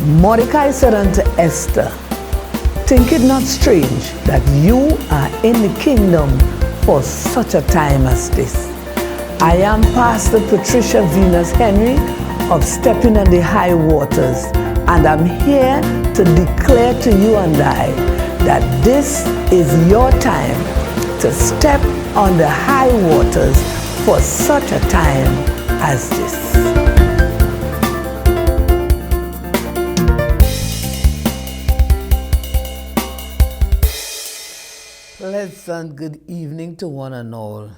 Mordecai said unto Esther, think it not strange that you are in the kingdom for such a time as this. I am Pastor Patricia Henry of Stepping on the High Waters, and I'm here to declare to you and I that this is your time to step on the high waters for such a time as this. Pleasant good evening to one and all.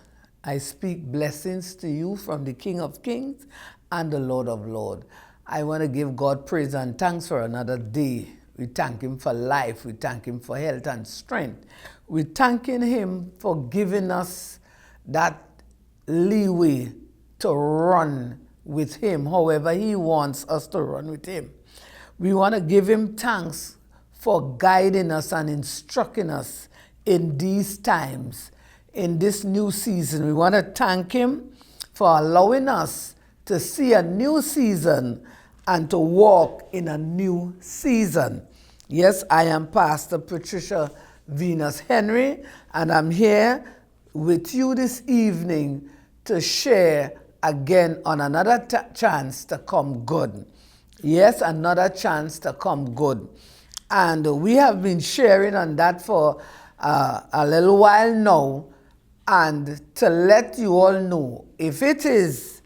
I speak blessings to you from the King of Kings and the Lord of Lords. I want to give God praise and thanks for another day. We thank Him for life. We thank Him for health and strength. We're thanking Him for giving us that leeway to run with Him however He wants us to run with Him. We want to give Him thanks for guiding us and instructing us in these times, in this new season. We want to thank Him for allowing us to see a new season and to walk in a new season. Yes, I am Pastor Patricia Henry, and I'm here with you this evening to share again on another chance to come good. Yes, another chance to come good. And we have been sharing on that for a little while now, and to let you all know, if it is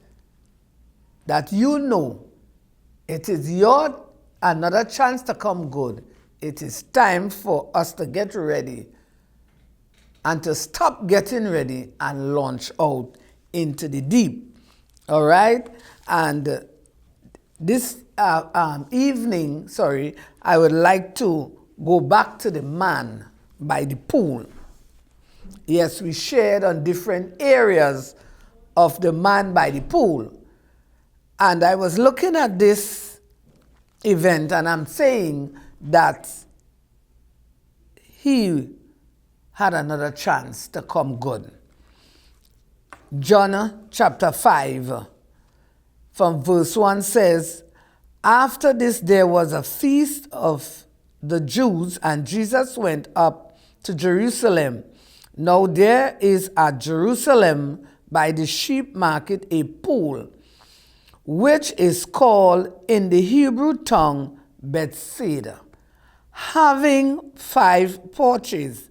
that you know it is your another chance to come good, it is time for us to get ready and to stop getting ready and launch out into the deep. All right? And this evening, I would like to go back to the man by the pool. Yes, we shared on different areas of the man by the pool. And I was looking at this event and I'm saying that he had another chance to come good. John chapter 5 from verse 1 says, after this there was a feast of the Jews, and Jesus went up to Jerusalem. Now there is at Jerusalem by the sheep market a pool, which is called in the Hebrew tongue Bethesda, having 5 porches.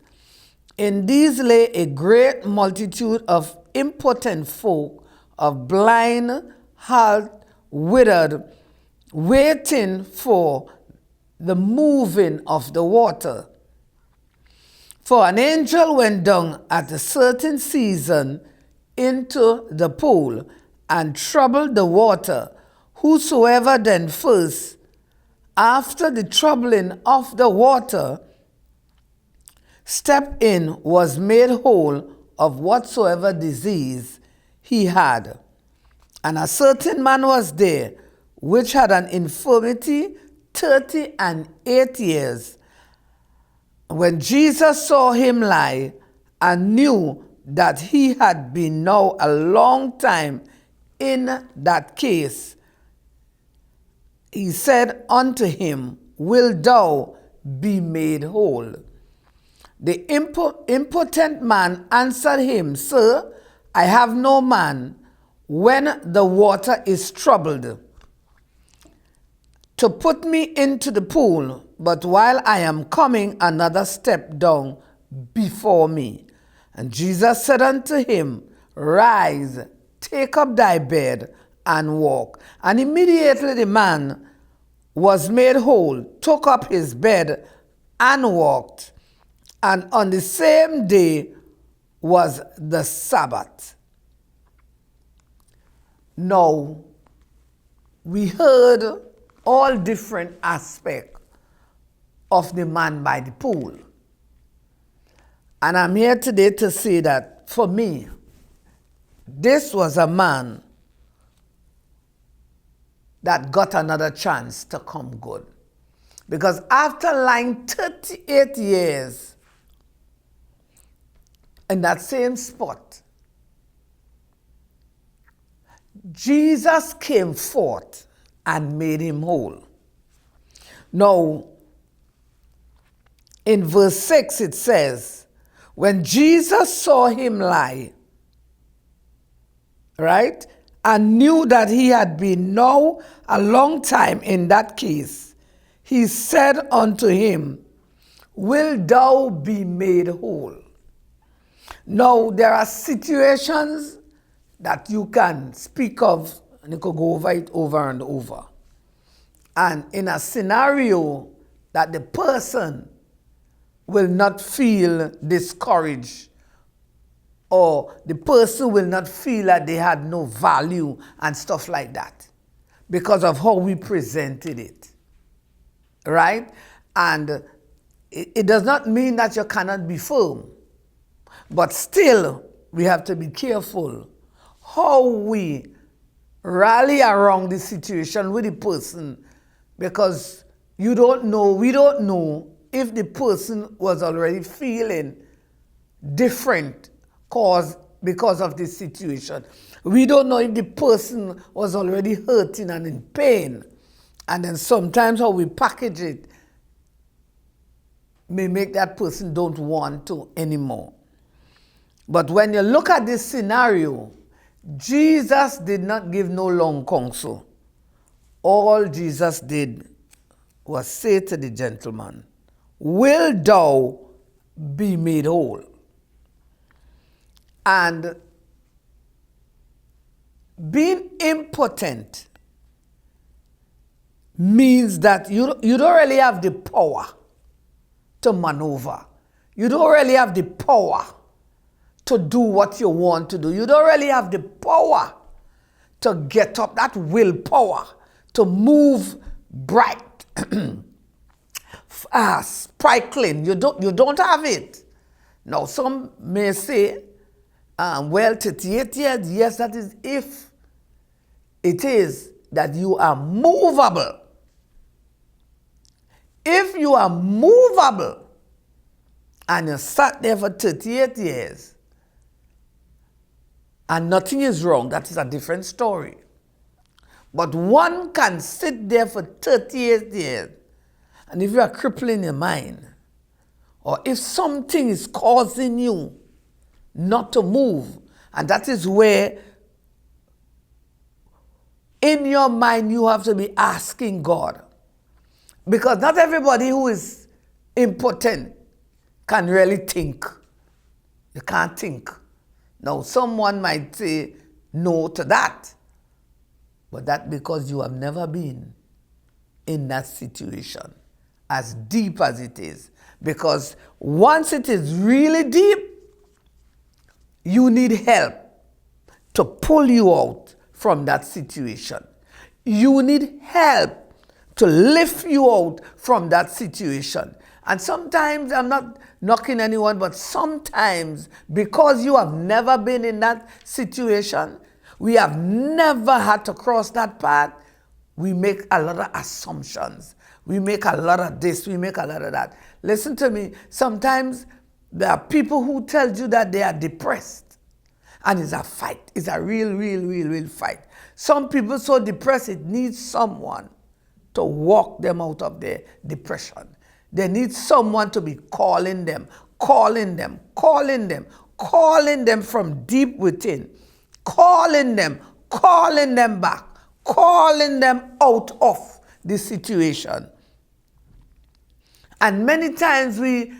In these lay a great multitude of impotent folk, of blind, halt, withered, waiting for the moving of the water. For an angel went down at a certain season into the pool and troubled the water. Whosoever then first, after the troubling of the water, stepped in was made whole of whatsoever disease he had. And a certain man was there, which had an infirmity 38 years. When Jesus saw him lie and knew that he had been now a long time in that case, he said unto him, will thou be made whole? The impotent man answered him, Sir, I have no man when the water is troubled to put me into the pool, but while I am coming, another step down before me. And Jesus said unto him, Rise, take up thy bed, and walk. And immediately the man was made whole, took up his bed, and walked. And on the same day was the Sabbath. Now, we heard all different aspects of the man by the pool. And I'm here today to say that for me, this was a man that got another chance to come good. Because after lying 38 years in that same spot, Jesus came forth and made him whole. Now, in verse 6 it says, when Jesus saw him lie, right, and knew that he had been now a long time in that case, he said unto him, will thou be made whole? Now, there are situations that you can speak of, and you could go over it over and over. And in a scenario that the person will not feel discouraged, or the person will not feel that they had no value and stuff like that because of how we presented it, right? And it does not mean that you cannot be firm, but still we have to be careful how we rally around the situation with the person, because you don't know, we don't know if the person was already feeling different because of this situation. We don't know if the person was already hurting and in pain. And then sometimes how we package it may make that person don't want to anymore. But when you look at this scenario, Jesus did not give no long counsel. All Jesus did was say to the gentleman, will thou be made whole? And being impotent means that you don't really have the power to maneuver. You don't really have the power to do what you want to do. You don't really have the power to get up, that willpower to move bright, sparkling. You don't have it. Now, some may say, well, 38 years, yes, that is if it is that you are movable. If you are movable and you sat there for 38 years and nothing is wrong, that is a different story. But one can sit there for 38 years, and if you are crippling your mind, or if something is causing you not to move, and that is where in your mind you have to be asking God, because not everybody who is impotent can really think. You can't think. Now, someone might say no to that, but that's because you have never been in that situation, as deep as it is. Because once it is really deep, you need help to pull you out from that situation. You need help to lift you out from that situation. And sometimes, I'm not knocking anyone, but sometimes because you have never been in that situation, we have never had to cross that path, we make a lot of assumptions. We make a lot of this, we make a lot of that. Listen to me, sometimes there are people who tell you that they are depressed. And it's a fight. It's a real fight. Some people so depressed, it needs someone to walk them out of their depression. They need someone to be calling them from deep within, calling them back, calling them out of the situation. And many times we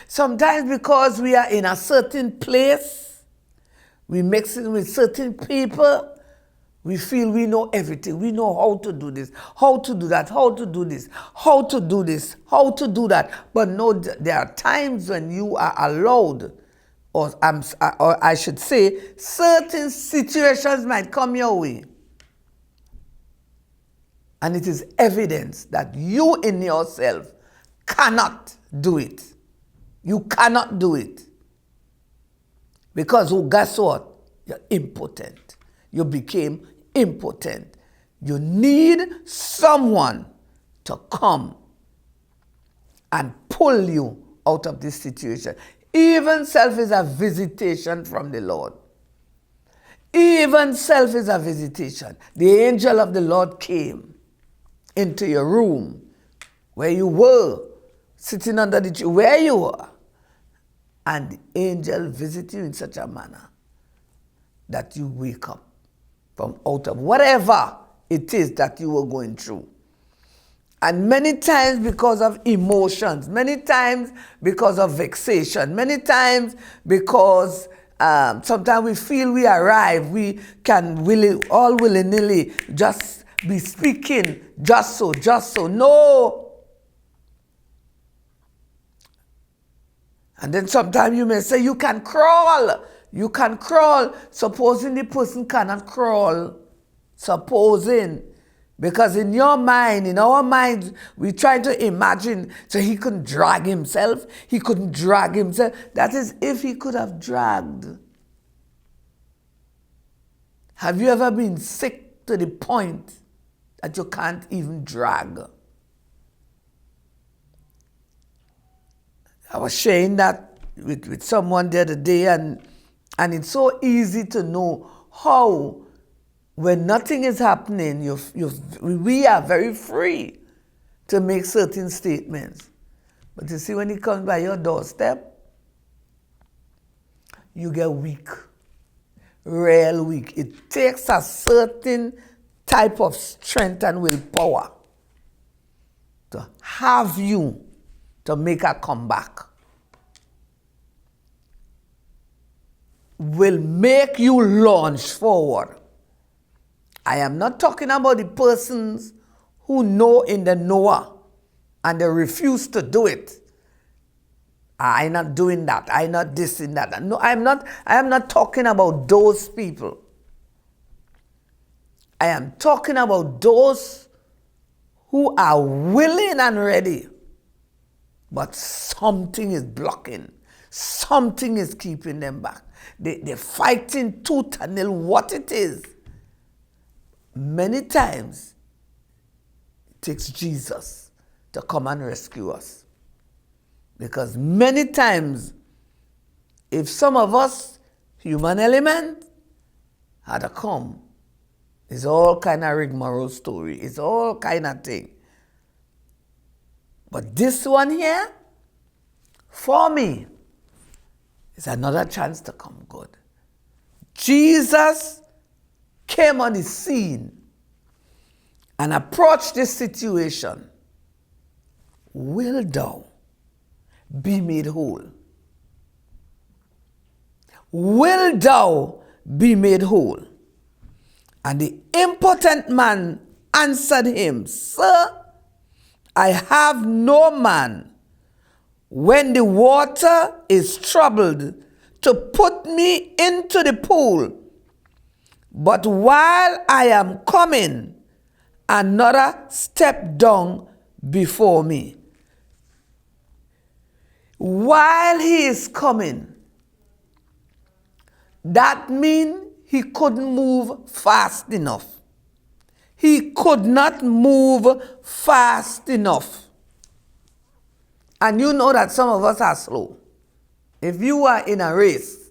sometimes because we are in a certain place, we mix it with certain people, we feel we know everything. We know how to do this, how to do that, how to do this, how to do this, how to do that. But no, there are times when you are allowed, or I should say, certain situations might come your way. And it is evidence that you in yourself cannot do it. You cannot do it. Because guess what? You're impotent. You became impotent. You need someone to come and pull you out of this situation. Even self is a visitation from the Lord. Even self is a visitation. The angel of the Lord came into your room where you were, sitting under the tree, where you were, and the angel visit you in such a manner that you wake up from out of whatever it is that you were going through. And many times because of emotions, many times because of vexation, many times because sometimes we feel we arrive, we can willy-nilly just be speaking, just so. No. And then sometimes you may say, you can crawl. Supposing the person cannot crawl. Supposing. Because in your mind, in our minds, we try to imagine, so he couldn't drag himself. He couldn't drag himself. That is, if he could have dragged. Have you ever been sick to the point that you can't even drag? I was sharing that with someone the other day, and it's so easy to know how, when nothing is happening, we are very free to make certain statements. But you see, when it comes by your doorstep, you get weak, real weak. It takes a certain type of strength and willpower to have you to make a comeback. Will make you launch forward. I am not talking about the persons who know in the knower and they refuse to do it. I'm not doing that. I'm not this and that. No, I am not talking about those people. I am talking about those who are willing and ready, but something is blocking. Something is keeping them back. They're fighting tooth and nail what it is. Many times, it takes Jesus to come and rescue us. Because many times, if some of us, human element, had to come, it's all kind of rigmarole story. It's all kind of thing. But this one here, for me, is another chance to come good. Jesus came on the scene and approached this situation. Will thou be made whole? Will thou be made whole? And the impotent man answered him, Sir, I have no man when the water is troubled to put me into the pool. But while I am coming, another stepped down before me. While he is coming, that means he couldn't move fast enough. He could not move fast enough. And you know that some of us are slow. If you are in a race,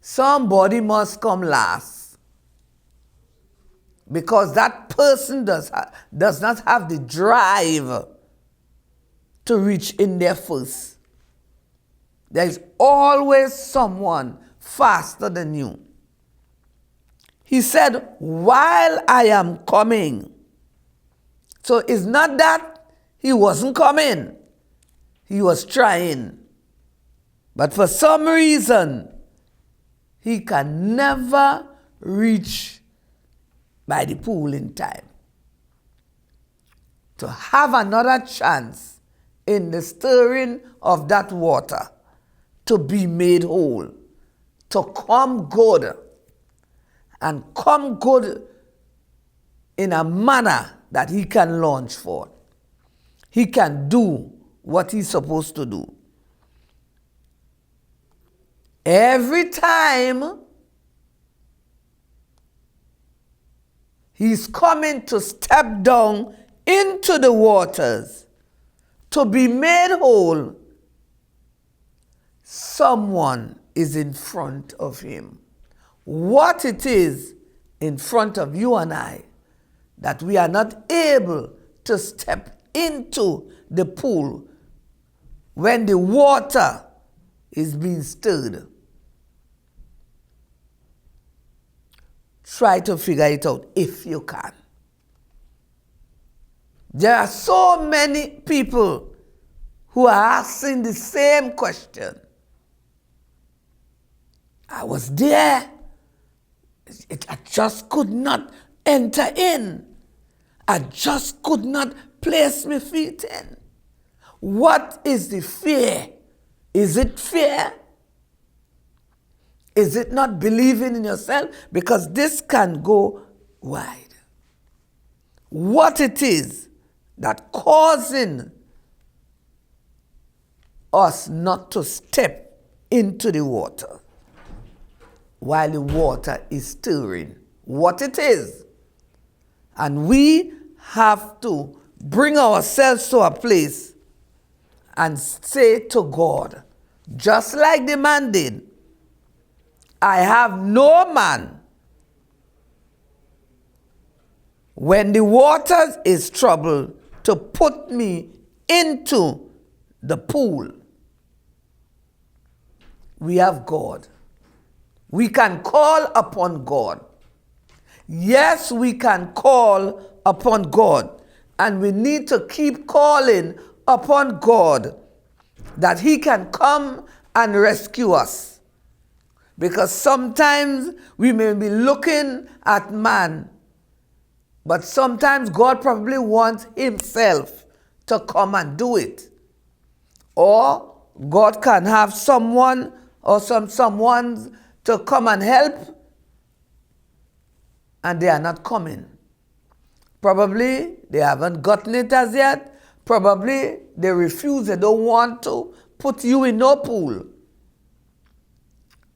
somebody must come last. Because that person does not have the drive to reach in there first. There is always someone faster than you. He said, while I am coming. So it's not that he wasn't coming. He was trying. But for some reason, he can never reach by the pool in time. To have another chance in the stirring of that water, to be made whole, to come good, and come good in a manner that he can launch for. He can do what he's supposed to do. Every time he's coming to step down into the waters to be made whole, someone is in front of him. What it is in front of you and I that we are not able to step into the pool when the water is being stirred. Try to figure it out if you can. There are so many people who are asking the same question. I was there. I just could not enter in. I just could not place my feet in. What is the fear? Is it fear? Is it not believing in yourself? Because this can go wide. What it is that causing us not to step into the water while the water is stirring? What it is. And we have to bring ourselves to a place and say to God, just like the man did, I have no man when the waters is troubled to put me into the pool. We have God. We can call upon God. Yes, we can call upon God. And we need to keep calling upon God that He can come and rescue us. Because sometimes we may be looking at man, but sometimes God probably wants Himself to come and do it. Or God can have someone or someone to come and help, and they are not coming. Probably they haven't gotten it as yet. Probably they refuse, they don't want to put you in no pool.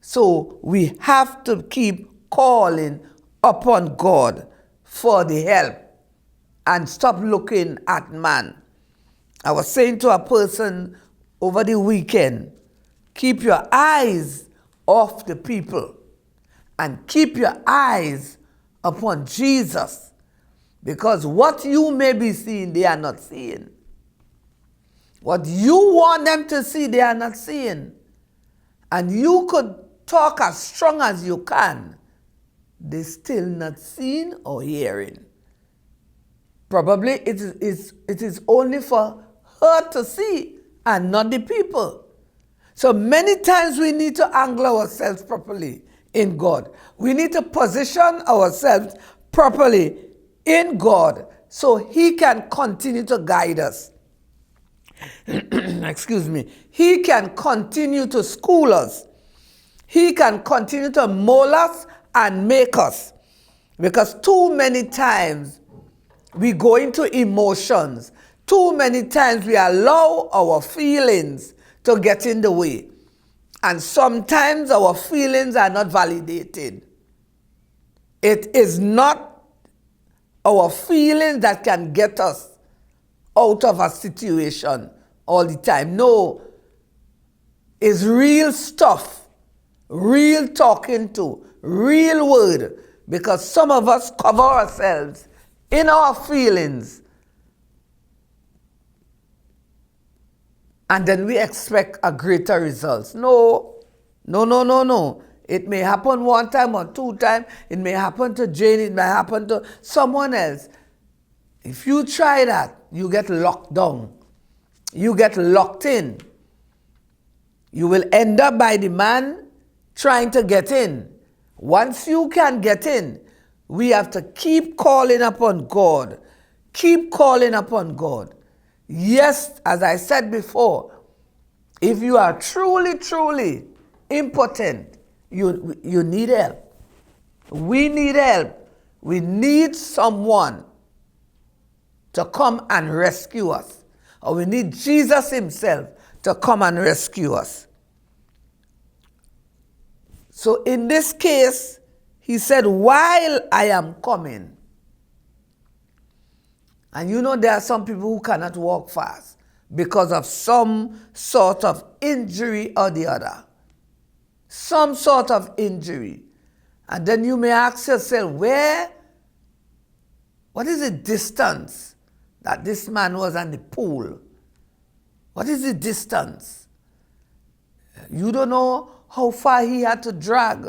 So we have to keep calling upon God for the help and stop looking at man. I was saying to a person over the weekend, keep your eyes off the people and keep your eyes upon Jesus, because what you may be seeing, they are not seeing. What you want them to see, they are not seeing. And you could talk as strong as you can, they're still not seeing or hearing. Probably it is only for her to see and not the people. So many times we need to angle ourselves properly in God. We need to position ourselves properly in God so He can continue to guide us. Excuse me. He can continue to school us. He can continue to mold us and make us. Because too many times we go into emotions. Too many times we allow our feelings to get in the way. And sometimes our feelings are not validated. It is not our feelings that can get us out of a situation all the time. No, it's real stuff, real talking to, real word. Because some of us cover ourselves in our feelings, and then we expect a greater result. No. It may happen one time or two times. It may happen to Jane. It may happen to someone else. If you try that, you get locked down. You get locked in. You will end up by the man trying to get in. Once you can get in, we have to keep calling upon God. Keep calling upon God. Yes, as I said before, if you are truly, truly impotent, you need help. We need help. We need someone to come and rescue us. Or we need Jesus Himself to come and rescue us. So in this case, He said, while I am coming. And you know there are some people who cannot walk fast because of some sort of injury or the other. Some sort of injury. And then you may ask yourself, where What is the distance that this man was on the pool? What is the distance? You don't know how far he had to drag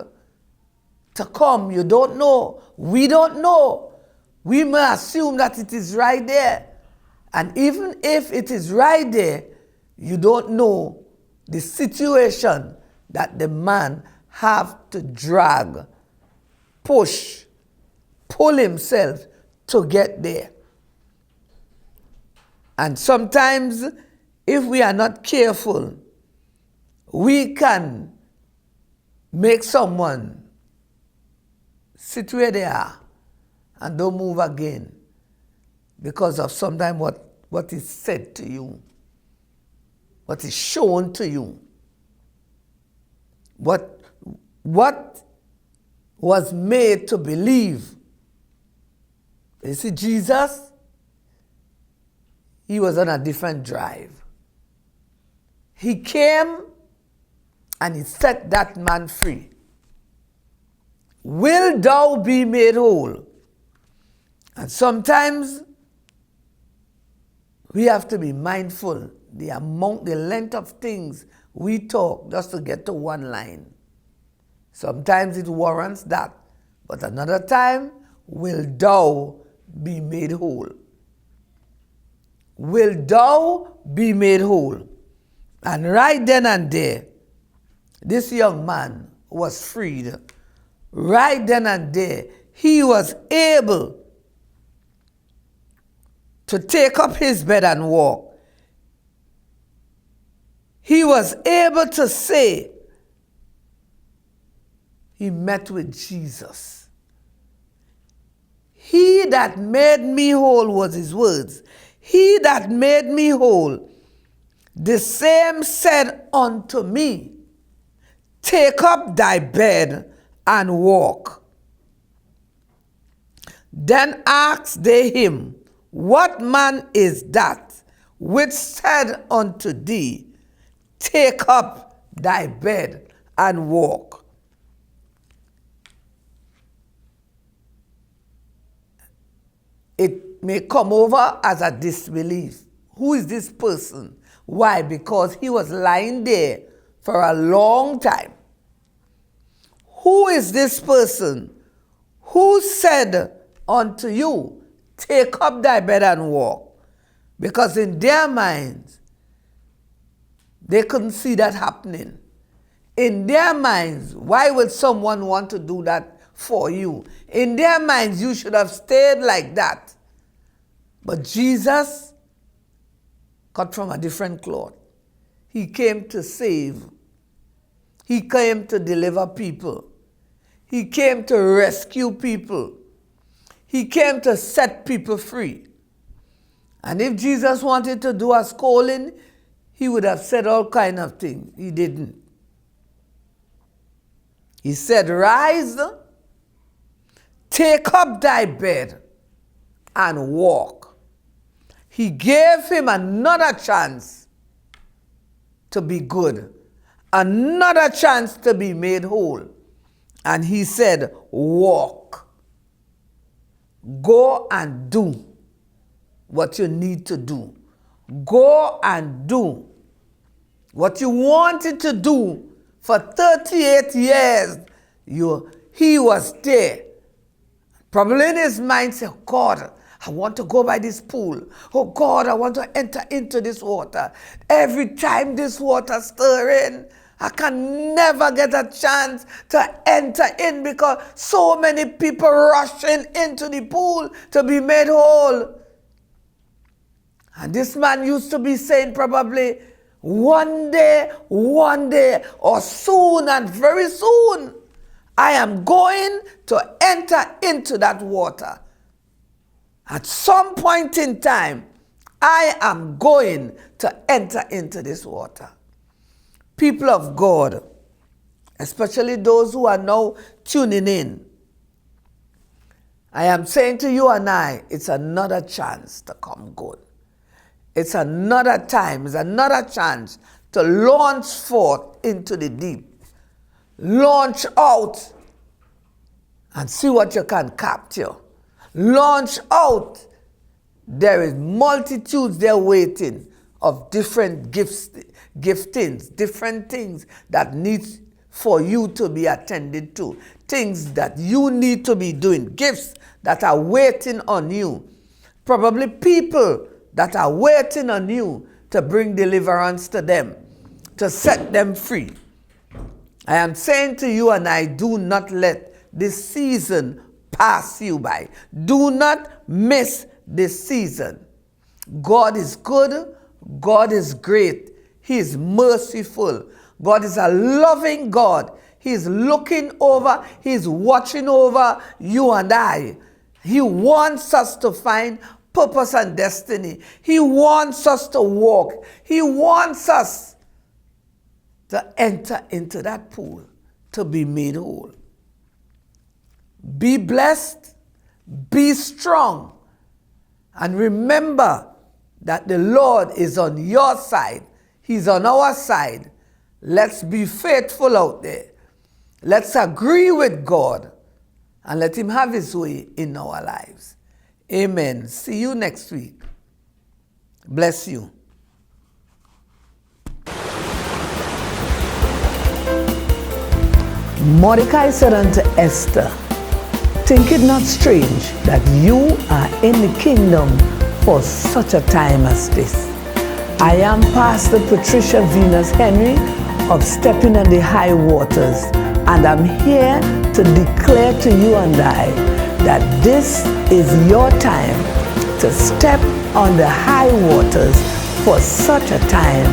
to come. You don't know. We don't know. We may assume that it is right there. And even if it is right there, you don't know the situation that the man have to drag, push, pull himself to get there. And sometimes, if we are not careful, we can make someone sit where they are and don't move again because of sometimes what is said to you, what is shown to you, what was made to believe. You see, Jesus, he was on a different drive. He came and he set that man free. Will thou be made whole? And sometimes we have to be mindful the length of things we talk just to get to one line. Sometimes it warrants that, but another time, will thou be made whole? Will thou be made whole? And right then and there, this young man was freed. Right then and there, he was able to take up his bed and walk. He was able to say he met with Jesus. He that made me whole was his words. He that made me whole, the same said unto me, take up thy bed and walk. Then asked they him, what man is that which said unto thee, take up thy bed and walk? It may come over as a disbelief. Who is this person? Why? Because he was lying there for a long time. Who is this person? Who said unto you, take up thy bed and walk? Because in their minds, they couldn't see that happening. In their minds, why would someone want to do that for you? In their minds, you should have stayed like that. But Jesus cut from a different cloth. He came to save. He came to deliver people. He came to rescue people. He came to set people free. And if Jesus wanted to do a scolding, he would have said all kinds of things. He didn't. He said, rise, take up thy bed, and walk. He gave him another chance to be good, another chance to be made whole. And he said, walk. Go and do what you need to do. Go and do what you wanted to do for 38 years. He was there. Probably in his mind said, God, I want to go by this pool. Oh God, I want to enter into this water. Every time this water stirring, I can never get a chance to enter in because so many people rushing into the pool to be made whole. And this man used to be saying probably, one day, or soon and very soon, I am going to enter into that water. At some point in time, I am going to enter into this water. People of God, especially those who are now tuning in, I am saying to you and I, it's another chance to come good. It's another time, it's another chance to launch forth into the deep. Launch out and see what you can capture. Launch out. There is multitudes there waiting of different giftings, different things that need for you to be attended to, things that you need to be doing, gifts that are waiting on you, probably people that are waiting on you to bring deliverance to them, to set them free. I am saying to you, and I do not let this season pass you by. Do not miss this season. God is good. God is great. He is merciful. God is a loving God. He is looking over. He is watching over you and I. He wants us to find purpose and destiny. He wants us to walk. He wants us to enter into that pool, to be made whole. Be blessed. Be strong. And remember that the Lord is on your side. He's on our side. Let's be faithful out there. Let's agree with God and let him have his way in our lives. Amen. See you next week. Bless you. Mordecai said unto Esther, think it not strange that you are in the kingdom for such a time as this. I am Pastor Patricia Henry of Stepping on the High Waters, and I'm here to declare to you and I that this is your time to step on the high waters for such a time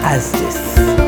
as this.